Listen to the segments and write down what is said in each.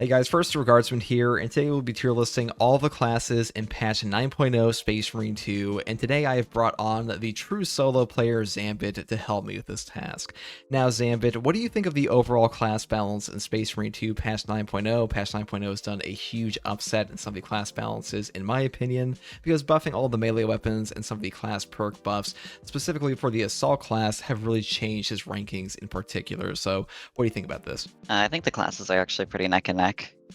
Hey guys, first Regardsman here, and today we'll be tier listing all the classes in patch 9.0 Space Marine 2, and today I have brought on the true solo player Zambitt to help me with this task. Now Zambitt, what do you think of the overall class balance in Space Marine 2 patch 9.0? Patch 9.0 has done a huge upset in some of the class balances, in my opinion, because buffing all the melee weapons and some of the class perk buffs, specifically for the Assault class, have really changed his rankings in particular. So what do you think about this? I think the classes are actually pretty neck and neck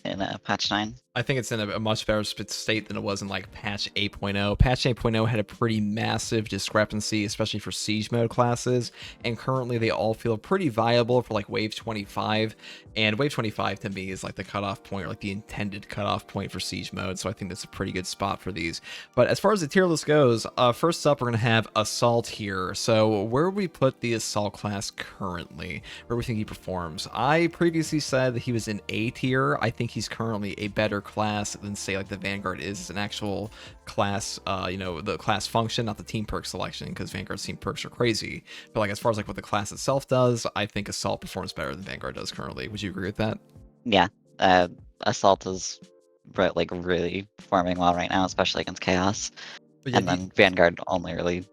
in patch 9. I think it's in a much better state than it was in like patch 8.0. Patch 8.0 had a pretty massive discrepancy, especially for siege mode classes, and currently they all feel pretty viable for like wave 25. And wave 25 to me is like the cutoff point, or like the intended cutoff point for siege mode. So I think that's a pretty good spot for these. But as far as the tier list goes, first up we're gonna have Assault here. So where would we put the Assault class currently? Where do we think he performs? I previously said that he was in A tier. I think he's currently a better class than say like the Vanguard is as an actual class, the class function, not the team perk selection, because Vanguard's team perks are crazy. But like as far as like what the class itself does, I think Assault performs better than Vanguard does currently. Would you agree with that? Yeah, Assault is really performing well right now, especially against Chaos. But yeah, And then Vanguard only really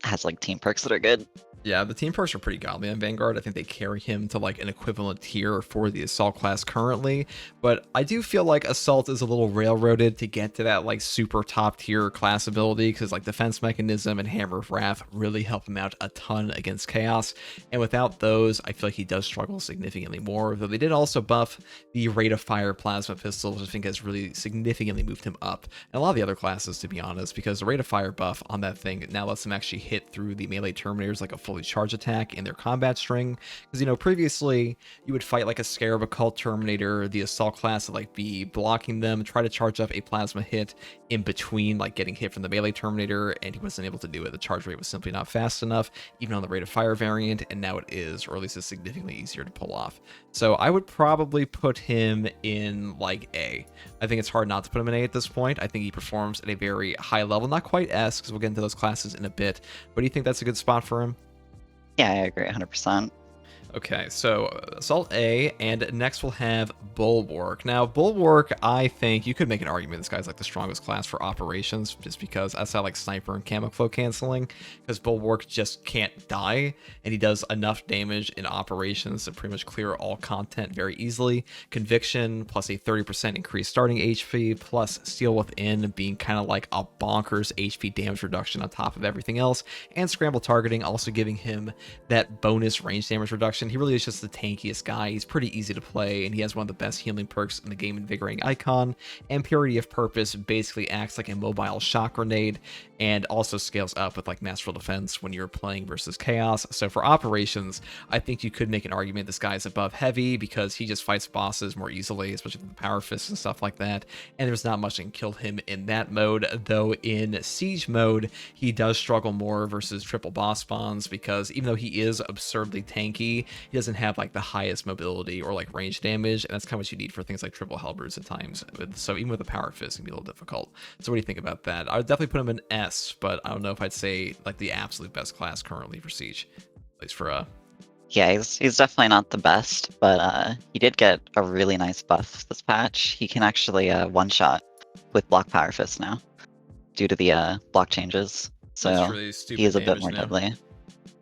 has like team perks that are good. yeah, the team perks are pretty godly on Vanguard. I think they carry him to like an equivalent tier for the Assault class currently, but I do feel like Assault is a little railroaded to get to that like super top tier class ability, because like Defense Mechanism and Hammer of Wrath really help him out a ton against Chaos, and without those, I feel like he does struggle significantly more, though they did also buff the Rate of Fire Plasma Pistol, which I think has really significantly moved him up, and a lot of the other classes, to be honest, because the Rate of Fire buff on that thing now lets him actually hit through the melee Terminators like a fully charged attack in their combat string. Because, previously you would fight like a Scarab Occult Terminator, the Assault class would like be blocking them, try to charge up a plasma hit in between like getting hit from the melee Terminator, and he wasn't able to do it. The charge rate was simply not fast enough, even on the Rate of Fire variant, and now it is, or at least it's significantly easier to pull off. So I would probably put him in like A. I think it's hard not to put him in A at this point. I think he performs at a very high level, not quite S, because we'll get into those classes in a bit, but do you think that's a good spot for him? Yeah, I agree 100%. Okay, so Assault A, and next we'll have Bullwark. Now, Bullwark, I think you could make an argument this guy's like the strongest class for operations, just because outside like Sniper and Camo Flow canceling, because Bullwark just can't die, and he does enough damage in operations to pretty much clear all content very easily. Conviction, plus a 30% increased starting HP, plus Steel Within being kind of like a bonkers HP damage reduction on top of everything else, and Scramble Targeting also giving him that bonus range damage reduction. He really is just the tankiest guy. He's pretty easy to play, and he has one of the best healing perks in the game, Invigorating Icon, and Purity of Purpose basically acts like a mobile shock grenade, and also scales up with like Masterful Defense when you're playing versus Chaos. So for operations, I think you could make an argument this guy's above Heavy, because he just fights bosses more easily, especially with the Power Fists and stuff like that, and there's not much that can kill him in that mode, though in Siege mode, he does struggle more versus triple boss spawns, because even though he is absurdly tanky, he doesn't have like the highest mobility or like range damage, and that's kind of what you need for things like triple halberds at times. So even with the Power Fist, it can be a little difficult. So what do you think about that? I would definitely put him in S, but I don't know if I'd say like the absolute best class currently for Siege, at least for Yeah, he's definitely not the best, but he did get a really nice buff this patch. He can actually one-shot with block Power Fist now, due to the block changes. that's So really he stupid is a bit damage more now. deadly.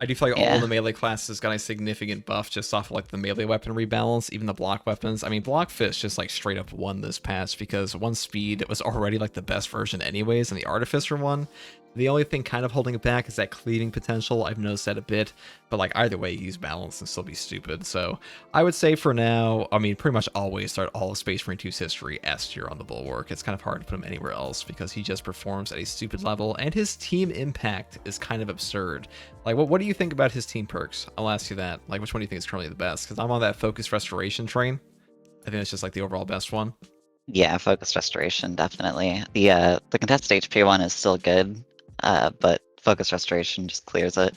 I do feel like all Yeah. the melee classes got a significant buff just off of like the melee weapon rebalance, even the block weapons. I mean, Block Fist just like straight up won this patch, because one speed was already like the best version anyways, and the Artificer one. The only thing kind of holding it back is that cleaving potential. I've noticed that a bit, but like either way, use balance and still be stupid. So I would say for now, I mean, pretty much always start all of Space Marine 2's history S tier on the Bulwark. It's kind of hard to put him anywhere else, because he just performs at a stupid level, and his team impact is kind of absurd. Like, what do you think about his team perks? I'll ask you that. Like, which one do you think is currently the best? Because I'm on that Focus Restoration train. I think it's just like the overall best one. Yeah, Focused Restoration, definitely. The contested HP one is still good, but Focused Restoration just clears it.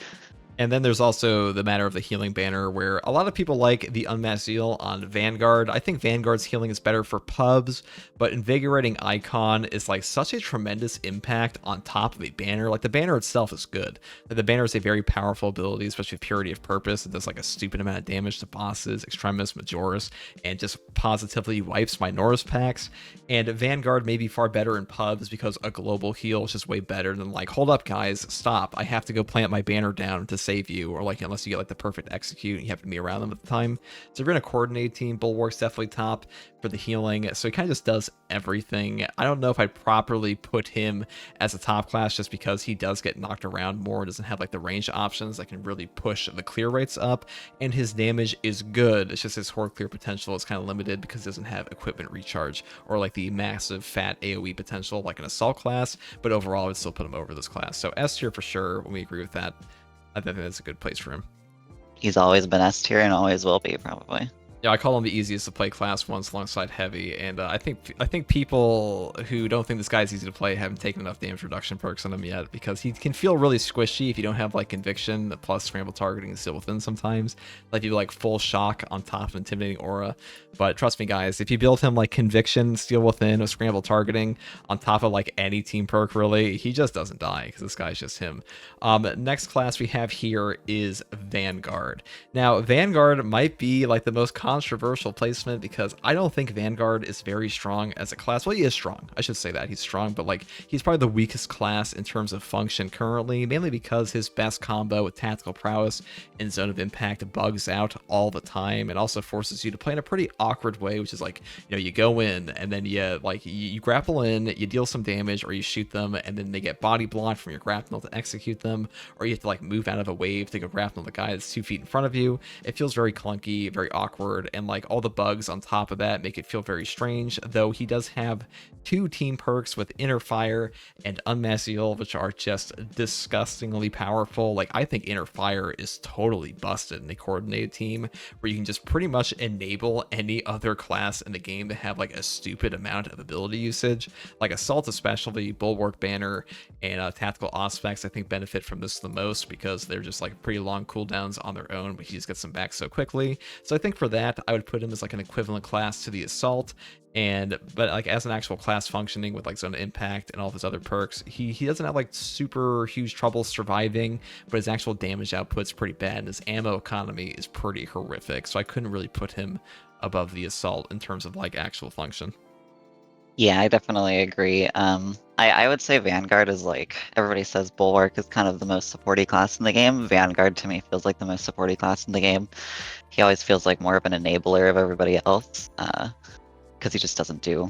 And then there's also the matter of the healing banner, where a lot of people like the Unmasked Zeal on Vanguard. I think Vanguard's healing is better for pubs, but Invigorating Icon is like such a tremendous impact on top of a banner. Like the banner itself is good. The banner is a very powerful ability, especially with Purity of Purpose. It does like a stupid amount of damage to bosses, Extremis, Majoris, and just positively wipes Minoris packs. And Vanguard may be far better in pubs because a global heal is just way better than like, hold up guys, stop. I have to go plant my banner down to save you, or like unless you get like the perfect execute and you have to be around them at the time. So if you're in a coordinated team, Bullwark's definitely top for the healing. So he kind of just does everything. I don't know if I'd properly put him as a top class just because he does get knocked around more, doesn't have like the range options that can really push the clear rates up, and his damage is good. It's just his horde clear potential is kind of limited because he doesn't have equipment recharge or like the massive fat AoE potential like an assault class, but overall I would still put him over this class. So S tier for sure when we agree with that. I think that's a good place for him. He's always been S tier and always will be, probably. Yeah, I call him the easiest to play class once alongside Heavy, and I think people who don't think this guy's easy to play haven't taken enough damage reduction perks on him yet, because he can feel really squishy if you don't have like Conviction plus Scramble Targeting and Still Within sometimes. Like you do like full shock on top of Intimidating Aura. But trust me guys, if you build him like Conviction, Steel Within, or Scramble Targeting on top of like any team perk really, he just doesn't die because this guy's just him. Next class we have here is Vanguard. Now Vanguard might be like the most controversial placement because I don't think Vanguard is very strong as a class. Well, he is strong. I should say that. He's strong, but like he's probably the weakest class in terms of function currently, mainly because his best combo with Tactical Prowess and Zone of Impact bugs out all the time and also forces you to play in a pretty awkward way, which is like, you know, you go in and then you grapple in, you deal some damage, or you shoot them and then they get body blocked from your grapnel to execute them, or you have to like move out of a wave to go grapnel the guy that's 2 feet in front of you. It feels very clunky, very awkward, and like all the bugs on top of that make it feel very strange, though he does have 2 team perks with Inner Fire and Unmasked Zeal, which are just disgustingly powerful. Like I think Inner Fire is totally busted in a coordinated team where you can just pretty much enable any other class in the game to have like a stupid amount of ability usage. Like Assault especially, Bulwark Banner, and Tactical Auspex I think benefit from this the most because they're just like pretty long cooldowns on their own, but he just gets them back so quickly. So I think for that I would put him as like an equivalent class to the Assault. But like as an actual class functioning with like Zone of Impact and all of his other perks, he doesn't have like super huge trouble surviving, but his actual damage output's pretty bad and his ammo economy is pretty horrific. So I couldn't really put him above the Assault in terms of like actual function. Yeah, I definitely agree. I would say Vanguard is like, everybody says Bulwark is kind of the most supporty class in the game. Vanguard to me feels like the most supporty class in the game. He always feels like more of an enabler of everybody else, because he just doesn't do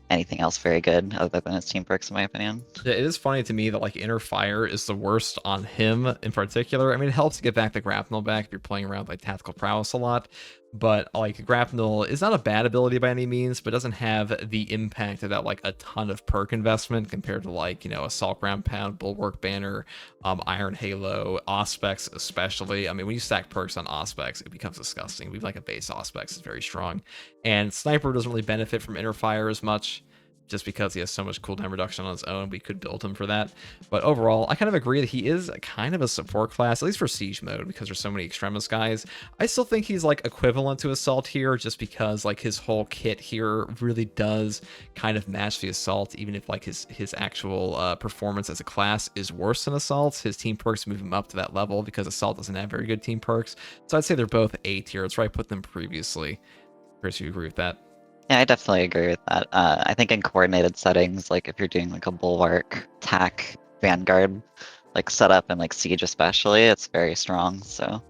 anything else very good other than his team perks, in my opinion. Yeah, it is funny to me that like Inner Fire is the worst on him in particular. I mean, it helps to get back the grapnel back if you're playing around with, like Tactical Prowess a lot, but like grapnel is not a bad ability by any means, but doesn't have the impact of that like a ton of perk investment compared to like, you know, Assault Ground Pound, Bulwark Banner, Iron Halo, Auspex especially. I mean, when you stack perks on Auspex, it becomes disgusting. We've like a base Auspex is very strong, and Sniper doesn't really benefit from Inner Fire as much, just because he has so much cooldown reduction on his own. We could build him for that. But overall, I kind of agree that he is kind of a support class, at least for Siege mode, because there's so many Extremis guys. I still think he's like equivalent to Assault here, just because like his whole kit here really does kind of match the Assault, even if like his actual performance as a class is worse than Assault's. His team perks move him up to that level because Assault doesn't have very good team perks. So I'd say they're both A tier. That's where I put them previously. Chris, you agree with that? Yeah, I definitely agree with that. I think in coordinated settings, like if you're doing like a Bulwark, TAC, Vanguard, like setup and like Siege especially, it's very strong. So,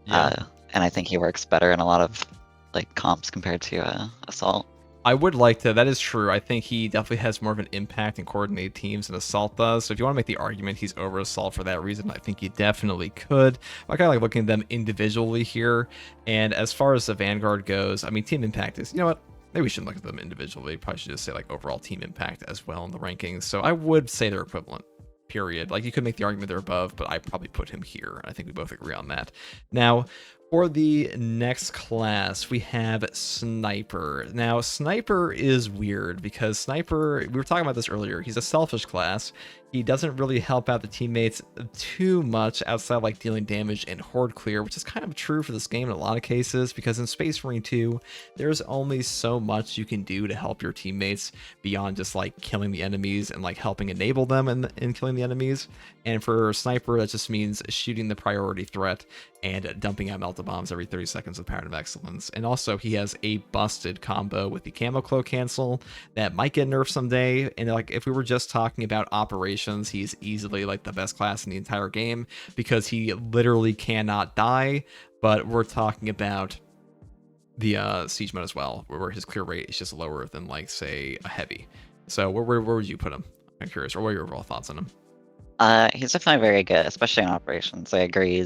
Yeah. And I think he works better in a lot of like comps compared to Assault. I would like to. That is true. I think he definitely has more of an impact in coordinated teams than Assault does. So if you want to make the argument he's over Assault for that reason, I think you definitely could. I kind of like looking at them individually here. And as far as the Vanguard goes, I mean, team impact is, you know what? Maybe we shouldn't look at them individually. Probably should just say like overall team impact as well in the rankings. So I would say they're equivalent, period. Like you could make the argument they're above, but I probably put him here. I think we both agree on that. Now, For the next class, we have Sniper. Now, Sniper is weird because Sniper, we were talking about this earlier, he's a selfish class. He doesn't really help out the teammates too much outside like dealing damage and horde clear, which is kind of true for this game in a lot of cases because in Space Marine 2, there's only so much you can do to help your teammates beyond just like killing the enemies and like helping enable them in killing the enemies. And for Sniper, that just means shooting the priority threat and dumping out melta bombs every 30 seconds with Pattern of Excellence. And also, he has a busted combo with the Camo Cloak cancel that might get nerfed someday. And like, if we were just talking about operations, he's easily like the best class in the entire game because he literally cannot die. But we're talking about the siege mode as well, where his clear rate is just lower than like, say, a heavy. So where would you put him? I'm curious, or what are your overall thoughts on him? He's definitely very good, especially in operations. I agree.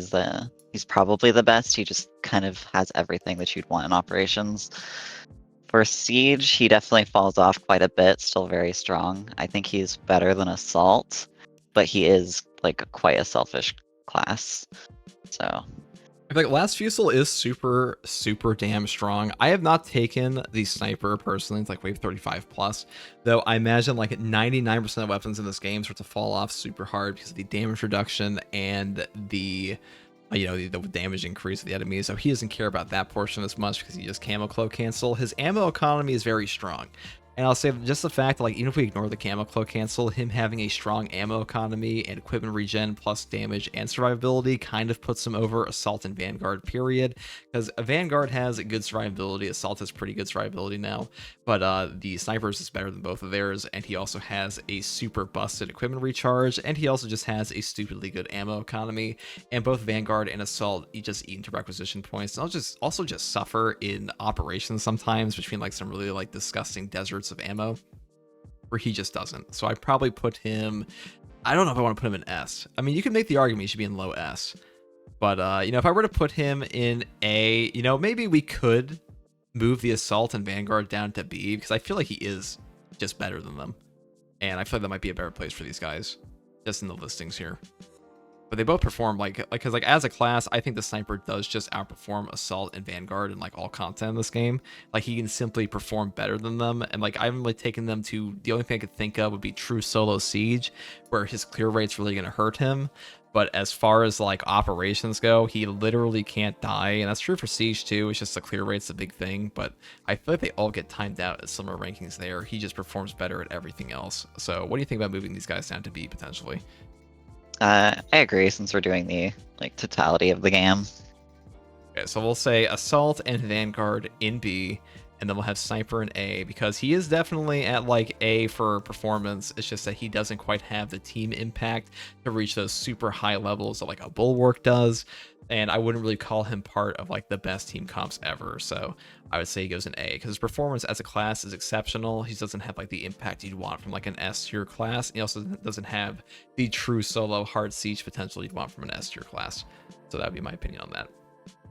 He's probably the best. He just kind of has everything that you'd want in operations. For siege, he definitely falls off quite a bit. Still very strong. I think he's better than assault, but he is like quite a selfish class. So I feel like Last Fusel is super, super damn strong. I have not taken the Sniper personally. It's like wave 35 plus, though I imagine like 99% of weapons in this game start to fall off super hard because of the damage reduction and the the damage increase of the enemies. So he doesn't care about that portion as much because he just Camo Cloak cancel. His ammo economy is very strong. And I'll say just the fact that, like, even if we ignore the Camo Cloak cancel, him having a strong ammo economy and equipment regen plus damage and survivability kind of puts him over Assault and Vanguard, period. Because Vanguard has good survivability, Assault has pretty good survivability now, but the Snipers is better than both of theirs, and he also has a super busted equipment recharge, and he also just has a stupidly good ammo economy, and both Vanguard and Assault you just eat into requisition points, and also just suffer in operations sometimes between like some really like disgusting deserts of ammo where he just doesn't. So I'd probably put him, I don't know if I want to put him in S. I mean, you can make the argument he should be in low S, but if I were to put him in A, maybe we could move the Assault and Vanguard down to B because I feel like he is just better than them, and I feel like that might be a better place for these guys just in the listings here. But they both perform because as a class, I think the Sniper does just outperform Assault and Vanguard in like all content in this game. Like he can simply perform better than them, and like I've really taken them to the only thing I could think of would be true solo siege, where his clear rate's really gonna hurt him. But as far as like operations go, he literally can't die, and that's true for siege too. It's just the clear rate's a big thing, but I feel like they all get timed out at similar rankings there. He just performs better at everything else. So what do you think about moving these guys down to B potentially? I agree since we're doing the totality of the game. Okay, so we'll say Assault and Vanguard in B, and then we'll have Sniper in A, because he is definitely at like A for performance. It's just that he doesn't quite have the team impact to reach those super high levels that like a Bullwark does, and I wouldn't really call him part of like the best team comps ever. So I would say he goes in A because his performance as a class is exceptional. He doesn't have like the impact you'd want from like an S tier class. He also doesn't have the true solo hard siege potential you'd want from an S tier class. So that'd be my opinion on that.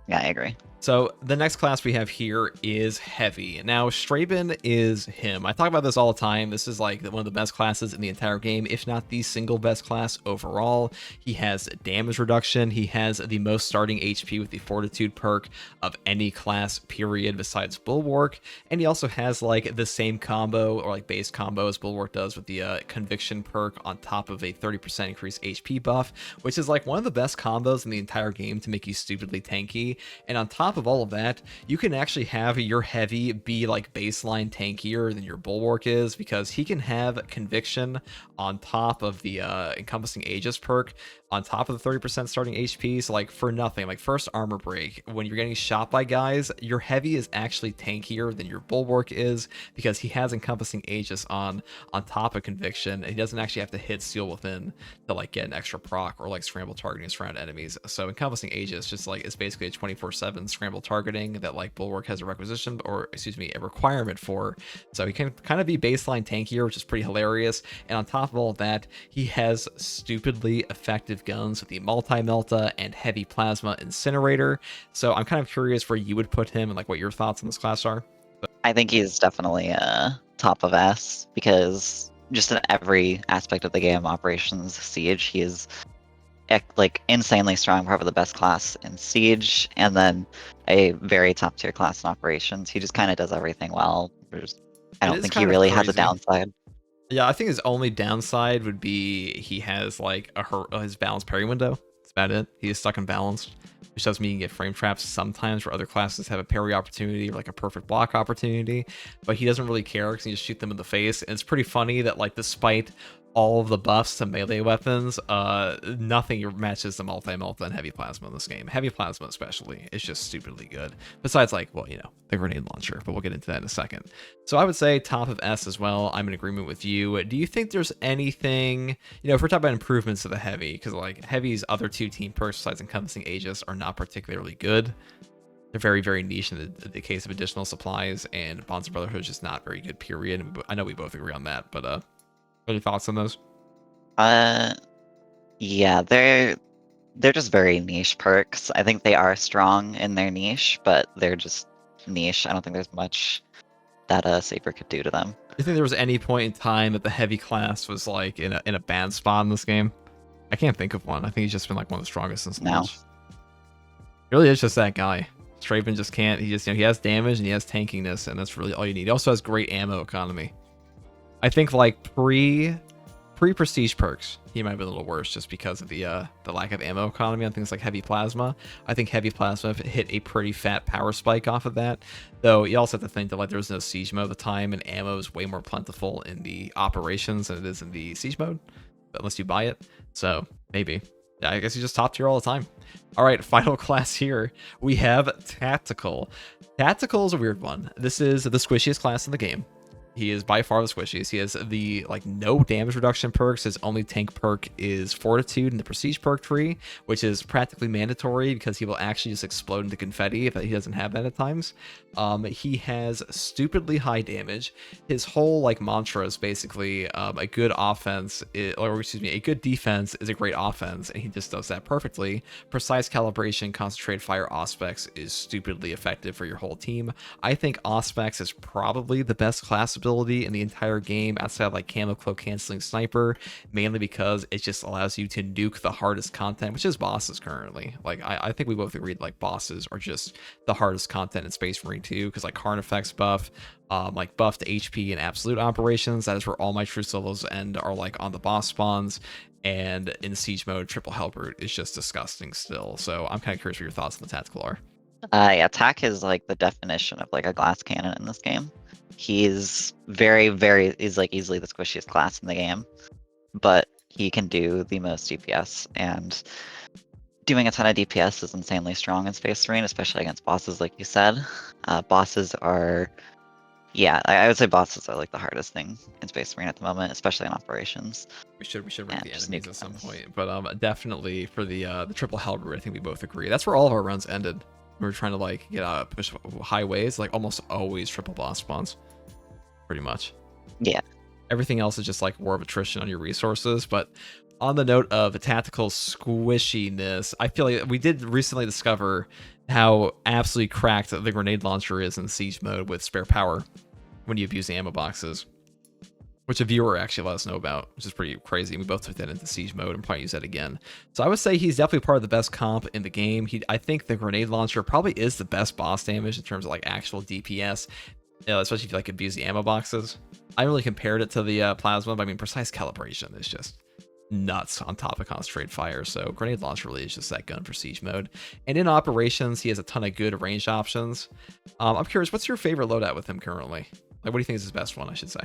Yeah, I agree. So the next class we have here is Heavy. Now, Straben is him. I talk about this all the time. This is like one of the best classes in the entire game, if not the single best class overall. He has damage reduction. He has the most starting HP with the Fortitude perk of any class, period, besides Bullwark. And he also has like the same combo or like base combo as Bullwark does with the Conviction perk on top of a 30% increased HP buff, which is like one of the best combos in the entire game to make you stupidly tanky. And on top of all of that, you can actually have your Heavy be like baseline tankier than your Bulwark is, because he can have Conviction on top of the Encompassing Aegis perk, on top of the 30% starting HP. So like for nothing, like first armor break, when you're getting shot by guys, your Heavy is actually tankier than your Bulwark is, because he has Encompassing Aegis on top of Conviction, and he doesn't actually have to hit Seal Within to like get an extra proc or like scramble targeting surround enemies. So Encompassing Aegis just like is basically a 24/7 scramble targeting that like Bulwark has a requisition, or excuse me, a requirement for. So he can kind of be baseline tankier, which is pretty hilarious. And on top of all of that, he has stupidly effective guns with the multi-melta and heavy plasma incinerator. So I'm kind of curious where you would put him and like what your thoughts on this class are. I think he's definitely top of S, because just in every aspect of the game, operations, siege, he is like insanely strong, probably the best class in Siege, and then a very top tier class in Operations. He just kind of does everything well. I It don't is think he kind of really has a crazy. downside. Yeah, I think his only downside would be he has like his balance parry window. That's about it. He is stuck in balance, which does mean you get frame traps sometimes where other classes have a parry opportunity or like a perfect block opportunity, but he doesn't really care because he just shoot them in the face. And it's pretty funny that like despite all of the buffs to melee weapons, nothing matches the multi-multi and heavy plasma in this game. Heavy plasma especially is just stupidly good. Besides like, well, you know, the grenade launcher, but we'll get into that in a second. So I would say top of S as well. I'm in agreement with you. Do you think there's anything, you know, if we're talking about improvements to the heavy, because like heavy's other two team perks besides encompassing Aegis are not particularly good. They're very, very niche in the case of additional supplies, and Bonds of Brotherhood is just not very good, period. I know we both agree on that, but any thoughts on those? Uh, yeah, they're just very niche perks. I think they are strong in their niche, but they're just niche. I don't think there's much that a Saber could do to them. Do you think there was any point in time that the heavy class was like in a bad spot in this game? I can't think of one. I think he's just been like one of the strongest since No. launch. He really is just that guy. Straven just can't. He just, you know, he has damage and he has tankiness, and that's really all you need. He also has great ammo economy. I think like pre-prestige perks, he might be a little worse just because of the lack of ammo economy on things like heavy plasma. I think heavy plasma hit a pretty fat power spike off of that. Though you also have to think that like there was no siege mode at the time, and ammo is way more plentiful in the operations than it is in the siege mode, unless you buy it. So maybe. Yeah, I guess he's just top tier all the time. All right, final class here. We have Tactical. Tactical is a weird one. This is the squishiest class in the game. He is by far the squishiest. He has the like no damage reduction perks. His only tank perk is Fortitude in the Prestige perk tree, which is practically mandatory because he will actually just explode into confetti if he doesn't have that at times. He has stupidly high damage. His whole like mantra is basically a good offense, a good defense is a great offense, and he just does that perfectly. Precise calibration, concentrated fire, Auspex is stupidly effective for your whole team. I think Auspex is probably the best class ability in the entire game outside of like camo cloak canceling sniper, mainly because it just allows you to nuke the hardest content, which is bosses currently. Like I think we both agreed like bosses are just the hardest content in Space Marine 2, because like Karn effects buff, like buffed HP and absolute operations, that is where all my true solos end, are like on the boss spawns. And in siege mode, triple Hellbrute is just disgusting still. So I'm kind of curious what your thoughts on the tactical are. Yeah, attack is like the definition of like a glass cannon in this game. He's is like easily the squishiest class in the game, but he can do the most DPS, and doing a ton of DPS is insanely strong in Space Marine, especially against bosses, like you said. Bosses are, yeah, I would say bosses are like the hardest thing in Space Marine at the moment, especially in operations. We should rank the just enemies nuke at some them. point, but definitely for the triple Hellbrute, I think we both agree. That's where all of our runs ended. We were trying to like get push highways, like almost always triple boss spawns, pretty much. Yeah. Everything else is just like war of attrition on your resources. But on the note of tactical squishiness, I feel like we did recently discover how absolutely cracked the grenade launcher is in siege mode with spare power when you abuse the ammo boxes, which a viewer actually let us know about, which is pretty crazy. We both took that into siege mode and probably use that again. So I would say he's definitely part of the best comp in the game. I think the grenade launcher probably is the best boss damage in terms of like actual DPS, especially if you like abuse the ammo boxes. I really compared it to the plasma, but I mean precise calibration is just nuts on top of concentrated fire. So grenade launcher really is just that gun for siege mode. And in operations, he has a ton of good range options. I'm curious, what's your favorite loadout with him currently? Like, what do you think is his best one, I should say?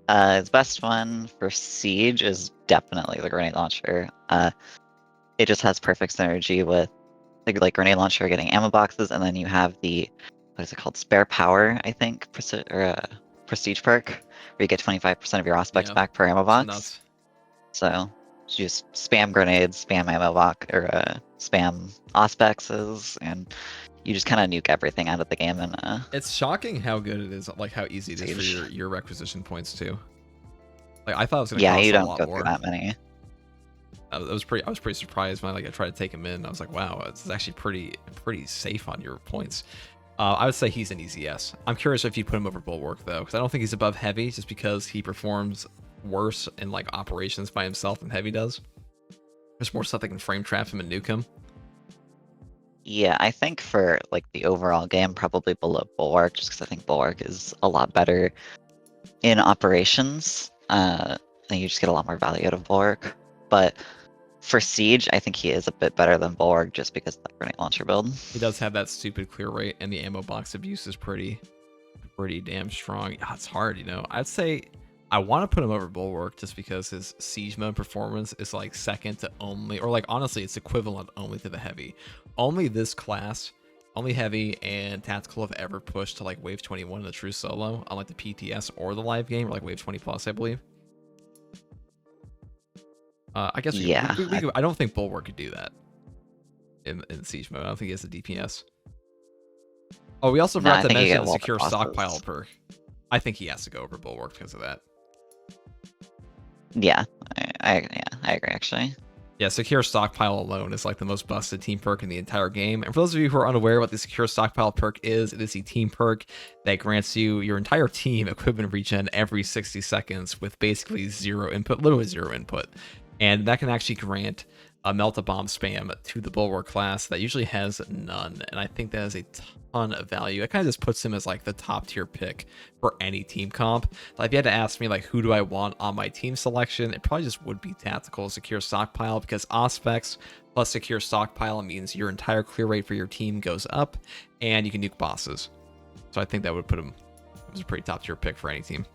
His best one for Siege is definitely the grenade launcher. It just has perfect synergy with like grenade launcher getting ammo boxes, and then you have the, what is it called, spare power, I think, prestige perk, where you get 25% of your Auspex back per ammo box. Nuts. So you just spam grenades, spam ammo box, or spam Auspexes, and you just kind of nuke everything out of the game. And it's shocking how good it is, like how easy it is for your requisition points too. Like I thought it was gonna cost you a don't lot go more. through that many. I was pretty surprised when like I tried to take him in. I was like, wow, it's actually pretty safe on your points. I would say he's an easy yes. I'm curious if you put him over Bullwark though, because I don't think he's above Heavy, just because he performs worse in like operations by himself than Heavy does. There's more stuff that can frame trap him and nuke him. Yeah, I think for like the overall game, probably below Bulwark, just because I think Bulwark is a lot better in operations. And you just get a lot more value out of Bulwark. But for Siege, I think he is a bit better than Bulwark just because of that grenade launcher build. He does have that stupid clear rate, and the ammo box abuse is pretty damn strong. Yeah, it's hard, you know. I'd say I want to put him over Bulwark just because his siege mode performance is like second to only, or like honestly, it's equivalent only to the heavy. Only this class, only heavy and tactical have ever pushed to like wave 21 in the true solo, unlike the PTS or the live game, or like wave 20 plus, I believe. I guess Yeah, I don't think Bulwark could do that in siege mode. I don't think he has the DPS. Oh, we also forgot to mention the secure stockpile perk. I think he has to go over Bulwark because of that. Yeah, I agree actually. Yeah, secure stockpile alone is like the most busted team perk in the entire game. And for those of you who are unaware what the secure stockpile perk is, it is a team perk that grants you your entire team equipment regen every 60 seconds with basically zero input, literally zero input. And that can actually grant a melt-a-bomb spam to the Bulwark class that usually has none. And I think that is a ton of value. It kind of just puts him as like the top tier pick for any team comp. Like if you had to ask me like who do I want on my team selection, it probably just would be tactical secure stockpile, because Auspex plus secure stockpile means your entire clear rate for your team goes up and you can nuke bosses. So I think that would put him as a pretty top tier pick for any team.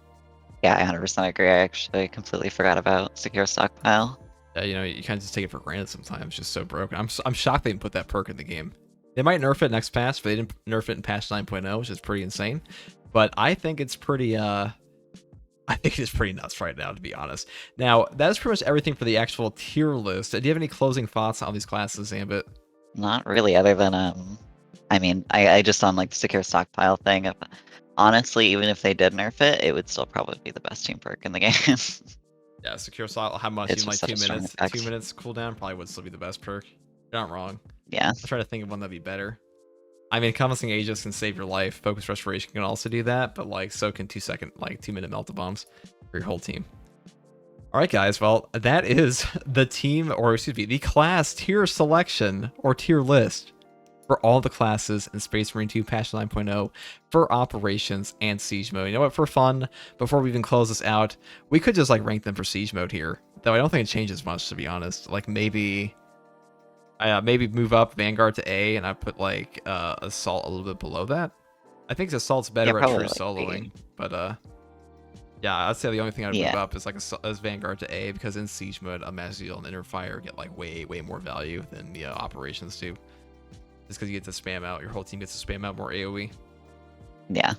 Yeah, I 100% agree. I actually completely forgot about secure stockpile. You know, you kind of just take it for granted sometimes. Just so broken. I'm shocked they didn't put that perk in the game. They might nerf it next patch, but they didn't nerf it in patch 9.0, which is pretty insane. But I think it's pretty I think it's pretty nuts right now, to be honest. Now, that is pretty much everything for the actual tier list. Do you have any closing thoughts on these classes, Zambitt? Not really, other than I mean, I just on like the secure stockpile thing. Honestly, even if they did nerf it, it would still probably be the best team perk in the game. Yeah, secure stockpile. How much? It's Even like just 2 such a minutes. strong 2 effect. minutes cooldown probably would still be the best perk. You're not wrong. Yeah. I'll try to think of one that'd be better. I mean, Encompassing Aegis can save your life. Focus Restoration can also do that, but like so can 2-minute melt-a-bombs for your whole team. All right, guys. Well, that is the team, or excuse me, the class tier selection or tier list for all the classes in Space Marine 2 patch 9.0 for operations and siege mode. You know what? For fun, before we even close this out, we could just like rank them for siege mode here. Though I don't think it changes much, to be honest. Like maybe move up Vanguard to A, and I put like Assault a little bit below that. I think Assault's better at true like soloing, but yeah, I'd say the only thing I'd move up is like as Vanguard to A, because in siege mode, a Maziel and Inner Fire get like way more value than the operations do. Just because you get to spam out, your whole team gets to spam out more AoE. Yeah.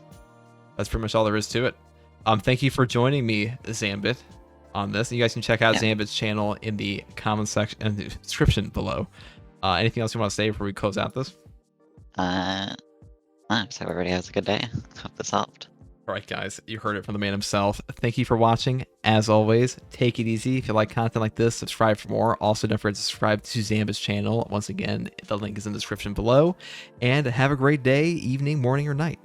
That's pretty much all there is to it. Thank you for joining me, Zambitt, on this. And you guys can check out Zambitt's channel in the comment section and the description below. Anything else you want to say before we close out this? So everybody has a good day. Hope this helped. All right, guys, you heard it from the man himself. Thank you for watching. As always, take it easy. If you like content like this, subscribe for more. Also, don't forget to subscribe to Zambitt's channel. Once again, the link is in the description below. And have a great day, evening, morning, or night.